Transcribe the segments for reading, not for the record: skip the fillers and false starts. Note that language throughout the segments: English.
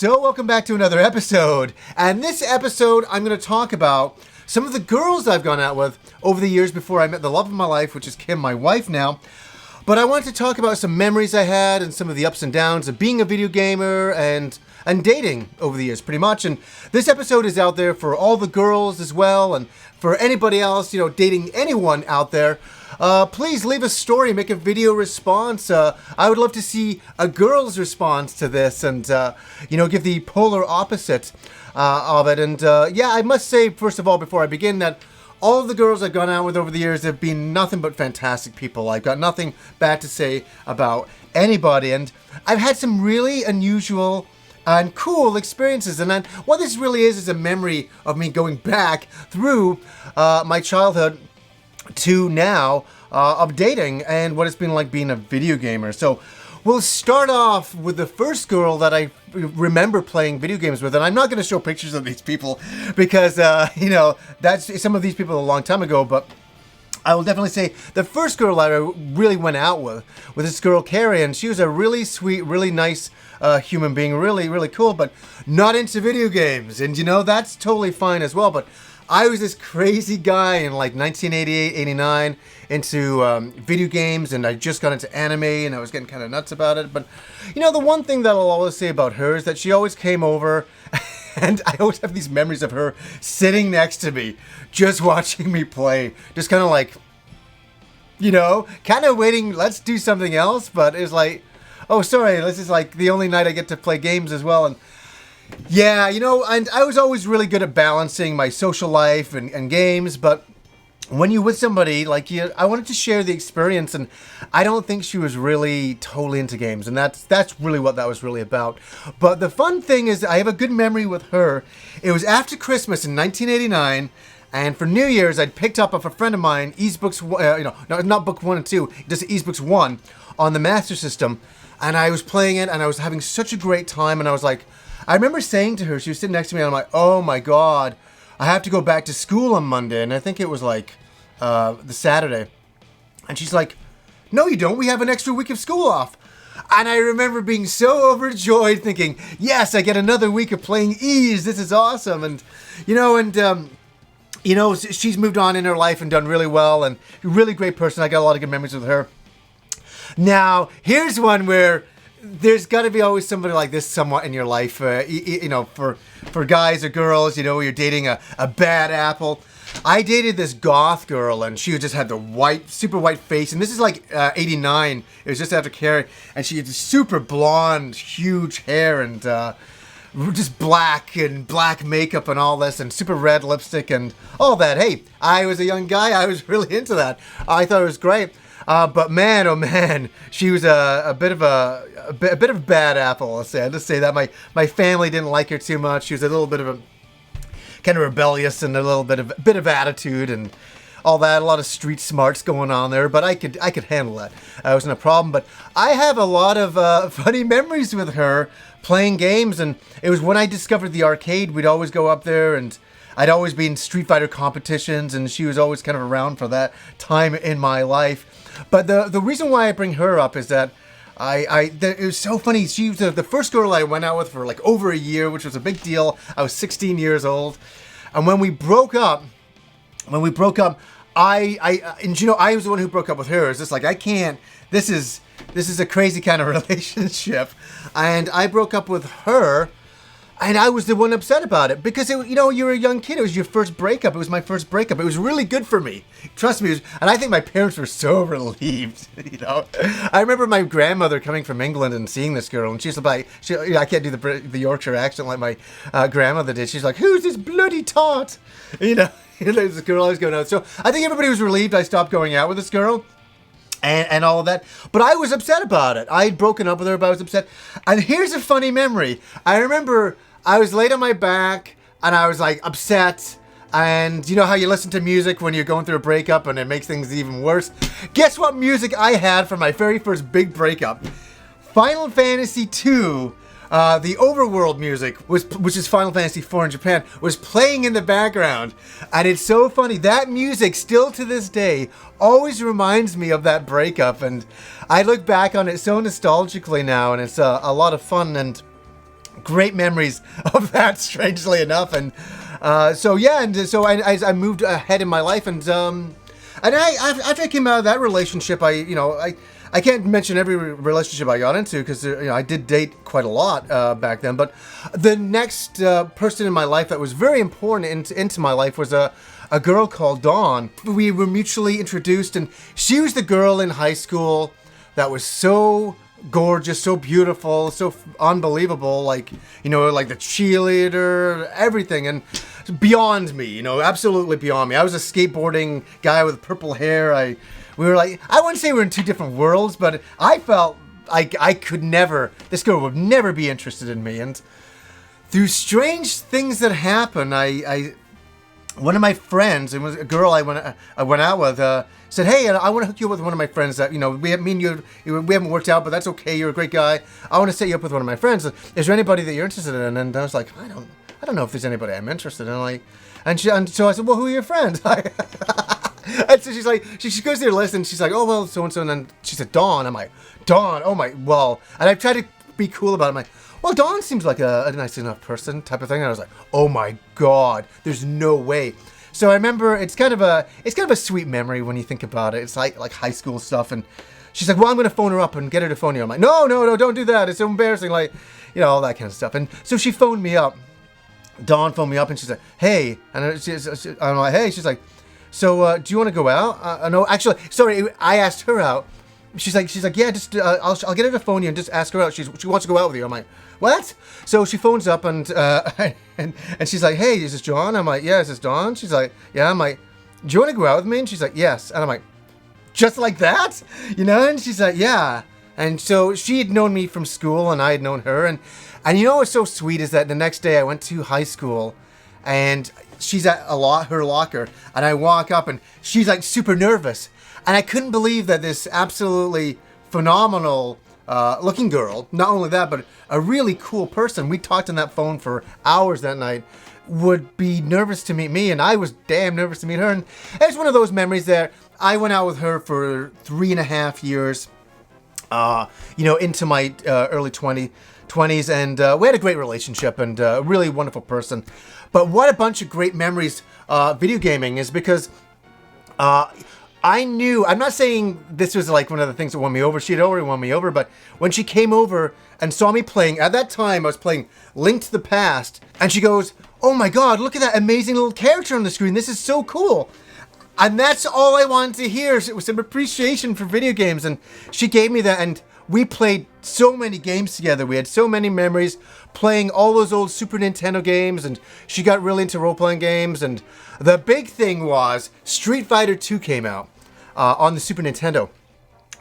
So welcome back to another episode. And this episode, I'm going to talk about some of the girls I've gone out with over the years before I met the love of my life, which is Kim, my wife now. But I wanted to talk about some memories I had and some of the ups and downs of being a video gamer and dating over the years, pretty much. And this episode is out there for all the girls as well, and for anybody else, dating anyone out there. Please leave a story, make a video response. I would love to see a girl's response to this and, give the polar opposite of it. And I must say, first of all, before I begin, that all of the girls I've gone out with over the years have been nothing but fantastic people. I've got nothing bad to say about anybody. And I've had some really unusual and cool experiences. And then what this really is a memory of me going back through my childhood to now of dating and what it's been like being a video gamer. So we'll start off with the first girl that I remember playing video games with, and I'm not going to show pictures of these people because that's some of these people a long time ago, but I will definitely say the first girl I really went out with this girl Carrie, and she was a really sweet, really nice human being, really, really cool, but not into video games. And that's totally fine as well. But I was this crazy guy in like 1988, 89 into video games, and I just got into anime, and I was getting kind of nuts about it. But the one thing that I'll always say about her is that she always came over, and I always have these memories of her sitting next to me, just watching me play, just kind of like, kind of waiting, let's do something else. But it's like, oh, sorry, this is like the only night I get to play games as well. And yeah, and I was always really good at balancing my social life and games, but when you're with somebody, I wanted to share the experience, and I don't think she was really totally into games, and that's really what that was really about. But the fun thing is I have a good memory with her. It was after Christmas in 1989, and for New Year's, I'd picked up off a friend of mine, Eastbooks, not Book 1 and 2, just Eastbooks 1 on the Master System, and I was playing it, and I was having such a great time, and I was like, I remember saying to her, she was sitting next to me, and I'm like, oh my God, I have to go back to school on Monday. And I think it was like the Saturday. And she's like, no, you don't. We have an extra week of school off. And I remember being so overjoyed thinking, yes, I get another week of playing Ease. This is awesome. And, she's moved on in her life and done really well, and a really great person. I got a lot of good memories with her. Now, here's one where there's got to be always somebody like this somewhat in your life, for guys or girls, you're dating a bad apple. I dated this goth girl, and she just had the super white face, and this is like 89, it was just after Carrie, and she had super blonde, huge hair, and just black makeup and all this, and super red lipstick and all that. Hey, I was a young guy, I was really into that. I thought it was great. But man, oh man, she was a bit of a bad apple. Let's say that my family didn't like her too much. She was a little bit of a kind of rebellious and a little bit of attitude and all that. A lot of street smarts going on there, but I could handle that. It wasn't a problem. But I have a lot of funny memories with her playing games, and it was when I discovered the arcade. We'd always go up there, and I'd always be in Street Fighter competitions, and she was always kind of around for that time in my life. But the reason why I bring her up is that it was so funny. She was the first girl I went out with for like over a year, which was a big deal. I was 16 years old. And when we broke up, I was the one who broke up with her. It's just like, I can't, this is a crazy kind of relationship. And I broke up with her, and I was the one upset about it because you're a young kid. It was your first breakup. It was my first breakup. It was really good for me. Trust me. And I think my parents were so relieved. I remember my grandmother coming from England and seeing this girl, and she's like, I can't do the Yorkshire accent like my grandmother did. She's like, who's this bloody tot? There's this girl I was going out. So I think everybody was relieved I stopped going out with this girl. And all of that. But I was upset about it. I had broken up with her, but I was upset. And here's a funny memory. I remember I was laid on my back, and I was like upset. And you know how you listen to music when you're going through a breakup and it makes things even worse? Guess what music I had for my very first big breakup? Final Fantasy II. The overworld music, which is Final Fantasy IV in Japan, was playing in the background. And it's so funny. That music, still to this day, always reminds me of that breakup. And I look back on it so nostalgically now, and it's a lot of fun. And great memories of that, strangely enough. And so I moved ahead in my life, and after I came out of that relationship, I can't mention every relationship I got into because I did date quite a lot back then. But the next person in my life that was very important into my life was a girl called Dawn. We were mutually introduced, and she was the girl in high school that was so gorgeous, so beautiful, so unbelievable, like the cheerleader, everything, and beyond me, absolutely beyond me. I was a skateboarding guy with purple hair. We were like, I wouldn't say we're in two different worlds, but I felt like this girl would never be interested in me. And through strange things that happen, one of my friends, it was a girl I went out with, said, "Hey, I want to hook you up with one of my friends that, we haven't worked out, but that's okay. You're a great guy. I want to set you up with one of my friends. Is there anybody that you're interested in?" And I was like, I don't know if there's anybody I'm interested in. And so I said, "Well, who are your friends?" And so she's like, she goes to her list, and she's like, "Oh, well, so and so." And then she said, "Dawn." I'm like, "Dawn? Oh my, well." And I tried to be cool about it. I'm like, "Well, Dawn seems like a nice enough person," type of thing. And I was like, "Oh my God, there's no way." So I remember it's kind of a sweet memory when you think about it. It's like high school stuff. And she's like, "Well, I'm going to phone her up and get her to phone you." I'm like, No, don't do that. It's so embarrassing. All that kind of stuff. And so she phoned me up. Dawn phoned me up, and she's like, "Hey," and I'm like, "Hey." She's like, "So, do you want to go out?" No, actually, sorry, I asked her out. She's like, "Yeah, just I'll get her to phone you and just ask her out. She wants to go out with you." I'm like, "What?" So she phones up, and and she's like, "Hey, is this John?" I'm like, "Yeah." "Is this Dawn?" She's like, "Yeah." I'm like, "Do you want to go out with me?" And she's like, "Yes." And I'm like, "Just like that?" And she's like, "Yeah." And so she had known me from school, and I had known her, and what's so sweet is that the next day I went to high school, and she's at her locker, and I walk up, and she's like super nervous, and I couldn't believe that this absolutely phenomenal looking girl, not only that, but a really cool person, we talked on that phone for hours that night, would be nervous to meet me, and I was damn nervous to meet her. And it's one of those memories that I went out with her for 3.5 years, into my early 20s, and we had a great relationship, and a really wonderful person. But what a bunch of great memories video gaming is, because I'm not saying this was like one of the things that won me over. She had already won me over, but when she came over and saw me playing, at that time I was playing Link to the Past, and she goes, "Oh my God, look at that amazing little character on the screen. This is so cool." And that's all I wanted to hear. It was some appreciation for video games, and she gave me that, and we played so many games together. We had so many memories playing all those old Super Nintendo games, and she got really into role-playing games. And the big thing was Street Fighter 2 came out on the Super Nintendo,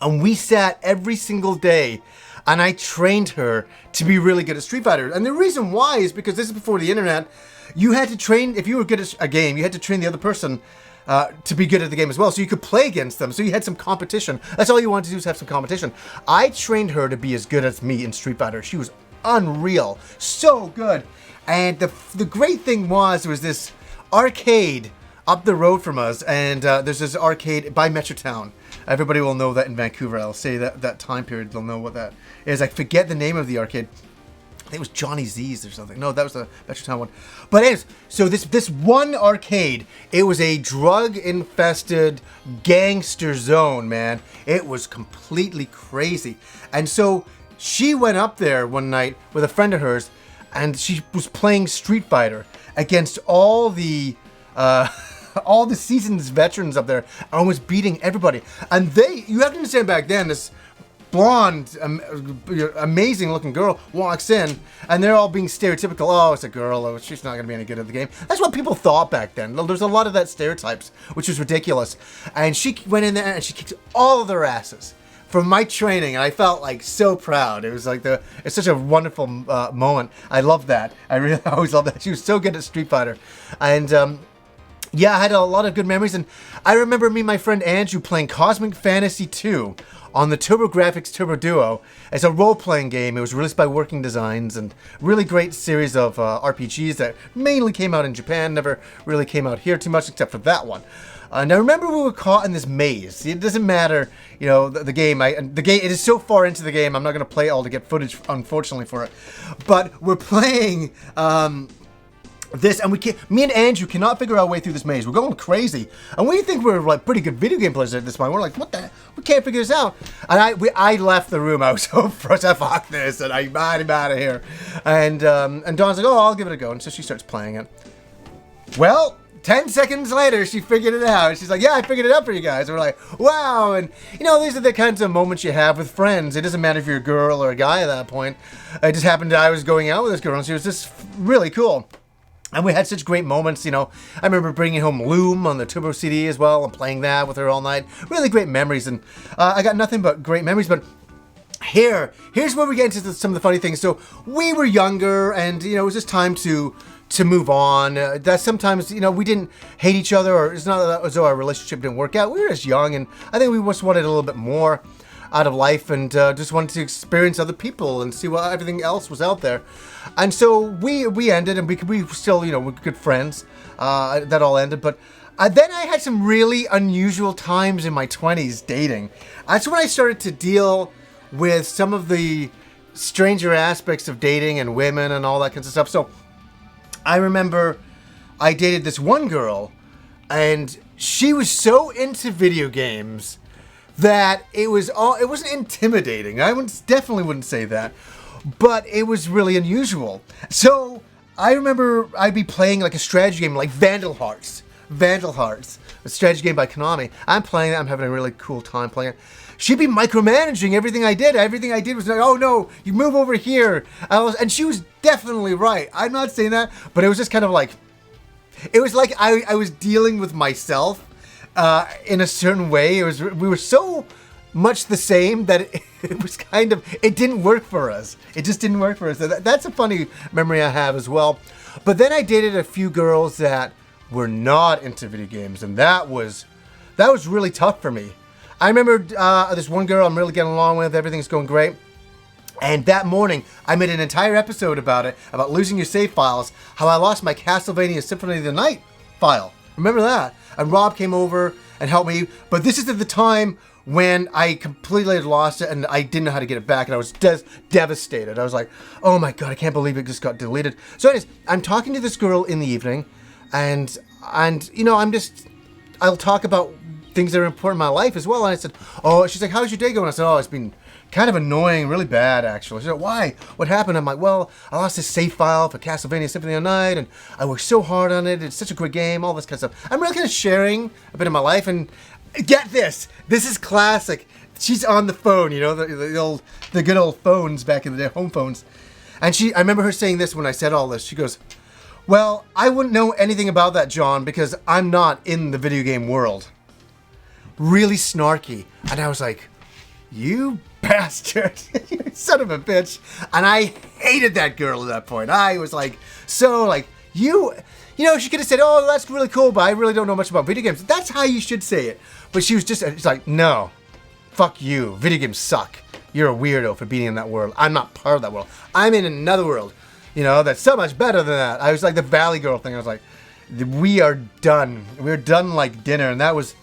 and we sat every single day, and I trained her to be really good at Street Fighter. And the reason why is because this is before the internet. You had to train, if you were good at a game, you had to train the other person to be good at the game as well, so you could play against them, so you had some competition. That's all you wanted to do, is have some competition. I trained her to be as good as me in Street Fighter. She was unreal, so good. And the great thing was, there was this arcade up the road from us, and there's this arcade by Metrotown. Everybody will know that in Vancouver. I'll say that time period, they'll know what that is. I forget the name of the arcade. I think it was Johnny Z's or something. No, that was the Metrotown one. But anyways, so this one arcade, it was a drug-infested gangster zone, man. It was completely crazy. And so she went up there one night with a friend of hers, and she was playing Street Fighter against all the seasoned veterans up there, and was beating everybody. And you have to understand, back then, this blonde, amazing looking girl walks in, and they're all being stereotypical. "Oh, it's a girl. Oh, she's not going to be any good at the game." That's what people thought back then. There's a lot of that stereotypes, which was ridiculous. And she went in there, and she kicked all of their asses from my training, and I felt like so proud. It was like it's such a wonderful moment. I love that. I always love that. She was so good at Street Fighter. And I had a lot of good memories, and I remember me and my friend Andrew playing Cosmic Fantasy 2 on the TurboGrafx Turbo Duo. It's a role-playing game. It was released by Working Designs, and really great series of RPGs that mainly came out in Japan, never really came out here too much except for that one. Now remember, we were caught in this maze. It doesn't matter, the game. The game. It is so far into the game. I'm not going to play it all to get footage, unfortunately, for it. But we're playing this, and me and Andrew cannot figure our way through this maze. We're going crazy, and we think we're like pretty good video game players at this point. We're like, what the? We can't figure this out. And I left the room. I was so frustrated. Fuck this, and I'm out of here. And Dawn's like, oh, I'll give it a go, and so she starts playing it. Well, 10 seconds later, she figured it out. She's like, yeah, I figured it out for you guys. And we're like, wow. And, these are the kinds of moments you have with friends. It doesn't matter if you're a girl or a guy at that point. It just happened that I was going out with this girl, and she was just really cool. And we had such great moments, I remember bringing home Loom on the Turbo CD as well and playing that with her all night. Really great memories. And I got nothing but great memories. But here's where we get into some of the funny things. So we were younger, and, it was just time to move on. That sometimes, we didn't hate each other, or it's not as though our relationship didn't work out. We were just young, and I think we just wanted a little bit more out of life, and just wanted to experience other people and see what everything else was out there. And so we ended, and we still, we're good friends. That all ended, but then I had some really unusual times in my 20s dating. That's when I started to deal with some of the stranger aspects of dating and women and all that kinds of stuff. So I remember I dated this one girl, and she was so into video games that it wasn't intimidating. Definitely wouldn't say that, but it was really unusual. So I remember I'd be playing like a strategy game like Vandal Hearts, a strategy game by Konami. I'm playing it. I'm having a really cool time playing it. She'd be micromanaging everything I did. Everything I did was like, oh no, you move over here. And she was definitely right. I'm not saying that, but it was just kind of like, it was like I was dealing with myself in a certain way. We were so much the same that it was kind of, it didn't work for us. It just didn't work for us. So that's a funny memory I have as well. But then I dated a few girls that were not into video games, and that was really tough for me. I remember this one girl I'm really getting along with. Everything's going great. And that morning, I made an entire episode about it, about losing your save files, how I lost my Castlevania Symphony of the Night file. Remember that? And Rob came over and helped me. But this is at the time when I completely had lost it, and I didn't know how to get it back, and I was devastated. I was like, oh my God, I can't believe it just got deleted. So anyways, I'm talking to this girl in the evening, and I'll talk about things that are important in my life as well. And I said, oh, she's like, how's your day going? I said, oh, it's been kind of annoying, really bad, actually. She said, why? What happened? I'm like, well, I lost this save file for Castlevania Symphony of the Night, and I worked so hard on it. It's such a great game, all this kind of stuff. I'm really kind of sharing a bit of my life, and get this. This is classic. She's on the phone, the good old phones back in the day, home phones. And I remember her saying this when I said all this. She goes, well, I wouldn't know anything about that, John, because I'm not in the video game world. Really snarky. And I was like, you bastard, you son of a bitch. And I hated that girl at that point. I was like, she could have said, oh, that's really cool, but I really don't know much about video games. That's how you should say it. But she's like, no, fuck you. Video games suck. You're a weirdo for being in that world. I'm not part of that world. I'm in another world, that's so much better than that. I was like the Valley Girl thing. I was like, we are done. We're done like dinner. And that was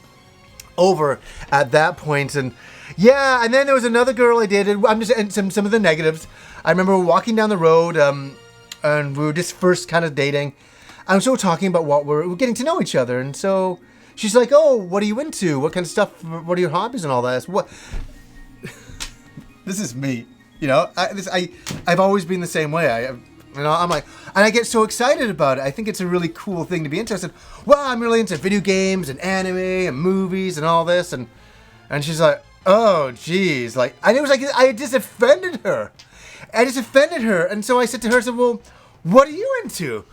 over at that point. And yeah, and then there was another girl I dated. I'm just and some of the negatives. I remember walking down the road, and we were just first kind of dating. And so we're talking about what we're getting to know each other. And so she's like, oh, what are you into? What kind of stuff? What are your hobbies and all that? What? This is me. I've always been the same way. I'm like, and I get so excited about it. I think it's a really cool thing to be interested. Well, I'm really into video games and anime and movies and all this. And she's like, oh, geez. And it was like, I just offended her. And so I said to her, I said, well, what are you into?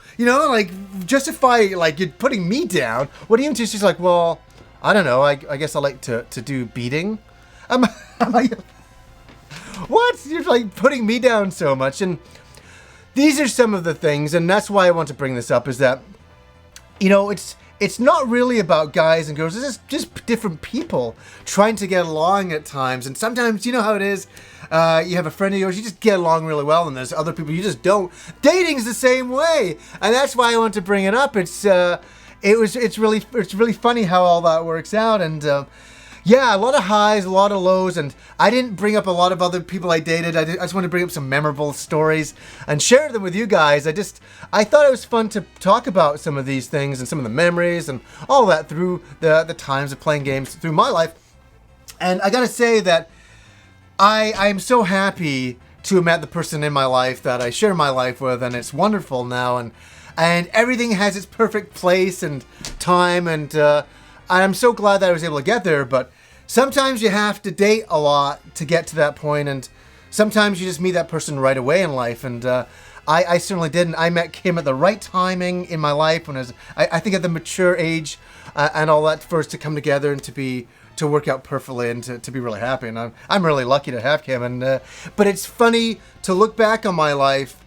Justify, you're putting me down. What are you into? She's like, well, I don't know. I guess I like to do beating. I'm like, what? You're putting me down so much. And these are some of the things, and that's why I want to bring this up, is that, it's not really about guys and girls. It's just different people trying to get along at times. And sometimes, you know how it is. You have a friend of yours, you just get along really well, and there's other people you just don't. Dating's the same way. And that's why I want to bring it up. It's it's really funny how all that works out. And yeah, a lot of highs, a lot of lows, and I didn't bring up a lot of other people I dated. I just want to bring up some memorable stories and share them with you guys. I thought it was fun to talk about some of these things and some of the memories and all that through the times of playing games through my life. And I gotta say that I'm so happy to have met the person in my life that I share my life with, and it's wonderful now, and everything has its perfect place and time, and I'm so glad that I was able to get there. But sometimes you have to date a lot to get to that point, and sometimes you just meet that person right away in life, and I certainly didn't. I met Kim at the right timing in my life when I think at the mature age and all that for us to come together and to work out perfectly and to be really happy. And I'm really lucky to have Kim. And but it's funny to look back on my life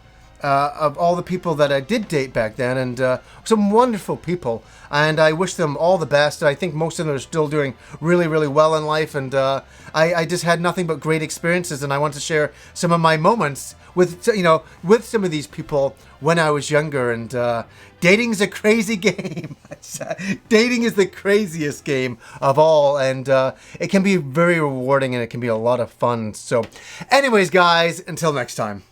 of all the people that I did date back then, and some wonderful people. And I wish them all the best. I think most of them are still doing really, really well in life. And I just had nothing but great experiences. And I want to share some of my moments with some of these people when I was younger. And dating's a crazy game. Dating is the craziest game of all, and it can be very rewarding, and it can be a lot of fun. So anyways, guys, until next time.